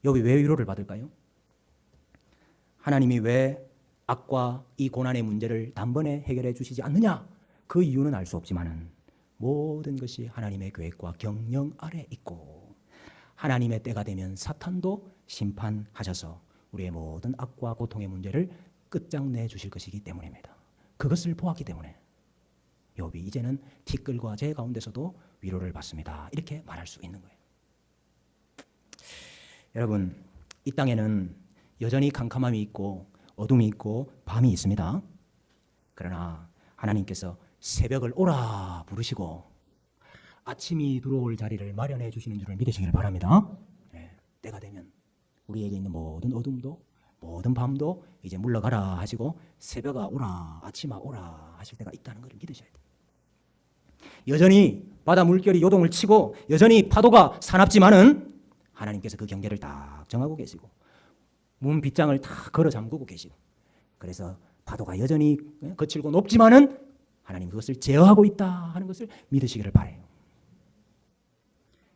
[SPEAKER 1] 욥이 왜 위로를 받을까요? 하나님이 왜 악과 이 고난의 문제를 단번에 해결해 주시지 않느냐? 그 이유는 알 수 없지만은 모든 것이 하나님의 계획과 경영 아래 있고 하나님의 때가 되면 사탄도 심판하셔서 우리의 모든 악과 고통의 문제를 끝장내 주실 것이기 때문입니다. 그것을 보았기 때문에 욥이 이제는 티끌과 제 가운데서도 위로를 받습니다. 이렇게 말할 수 있는 거예요. 여러분, 이 땅에는 여전히 캄캄함이 있고 어둠이 있고 밤이 있습니다. 그러나 하나님께서 새벽을 오라 부르시고 아침이 들어올 자리를 마련해 주시는 줄을 믿으시기를 바랍니다. 때가 되면 우리에게 있는 모든 어둠도 모든 밤도 이제 물러가라 하시고 새벽아 오라 아침아 오라 하실 때가 있다는 것을 믿으셔야 돼요. 여전히 바다 물결이 요동을 치고 여전히 파도가 사납지만은 하나님께서 그 경계를 딱 정하고 계시고 문 빗장을 다 걸어 잠그고 계시고 그래서 파도가 여전히 거칠고 높지만은 하나님 그것을 제어하고 있다 하는 것을 믿으시기를 바라요.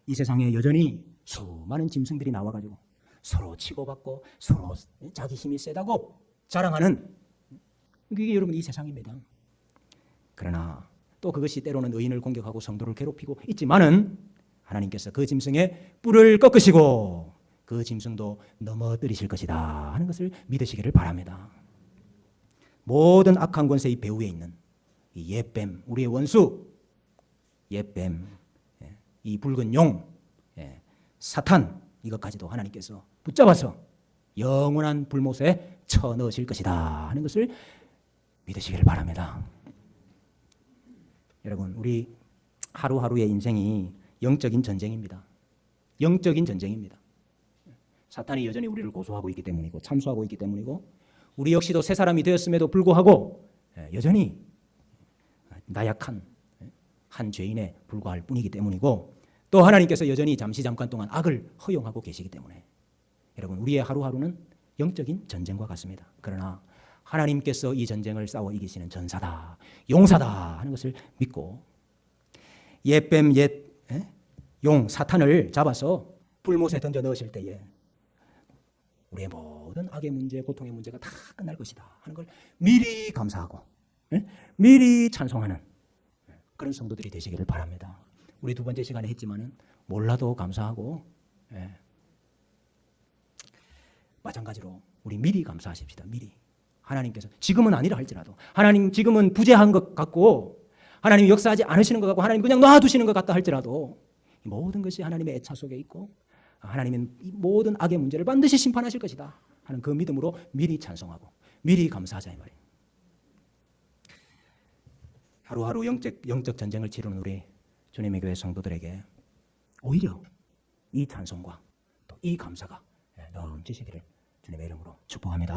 [SPEAKER 1] 이 세상에 여전히 수많은 짐승들이 나와가지고 서로 치고받고 서로 자기 힘이 세다고 자랑하는 그게 여러분 이 세상입니다. 그러나 또 그것이 때로는 의인을 공격하고 성도를 괴롭히고 있지만은 하나님께서 그 짐승의 뿔을 꺾으시고 그 짐승도 넘어뜨리실 것이다 하는 것을 믿으시기를 바랍니다. 모든 악한 권세 이 배후에 있는 이 옛뱀, 우리의 원수 옛뱀, 이 붉은 용, 사탄 이것까지도 하나님께서 붙잡아서 영원한 불못에 쳐넣으실 것이다 하는 것을 믿으시기를 바랍니다. 여러분 우리 하루하루의 인생이 영적인 전쟁입니다. 영적인 전쟁입니다. 사탄이 여전히 우리를 고소하고 있기 때문이고 참수하고 있기 때문이고 우리 역시도 새 사람이 되었음에도 불구하고 여전히 나약한 한 죄인에 불과할 뿐이기 때문이고 또 하나님께서 여전히 잠깐 동안 악을 허용하고 계시기 때문에 여러분 우리의 하루하루는 영적인 전쟁과 같습니다. 그러나 하나님께서 이 전쟁을 싸워 이기시는 전사다, 용사다 하는 것을 믿고 옛뱀, 용, 사탄을 잡아서 불못에 던져 넣으실 때에 우리의 모든 악의 문제, 고통의 문제가 다 끝날 것이다 하는 걸 미리 감사하고 미리 찬송하는 그런 성도들이 되시기를 바랍니다. 우리 두 번째 시간에 했지만은 몰라도 감사하고 마찬가지로 우리 미리 감사하십시다. 미리 하나님께서 지금은 아니라 할지라도 하나님 지금은 부재한 것 같고 하나님 역사하지 않으시는 것 같고 하나님 그냥 놔두시는 것 같다 할지라도 모든 것이 하나님의 애차 속에 있고 하나님은 이 모든 악의 문제를 반드시 심판하실 것이다 하는 그 믿음으로 미리 찬송하고 미리 감사하자 이 말이에요. 하루하루 영적 전쟁을 치르는 우리 주님의 교회 성도들에게 오히려 이 찬송과 또 이 감사가 넘치시기를 주님의 이름으로 축복합니다.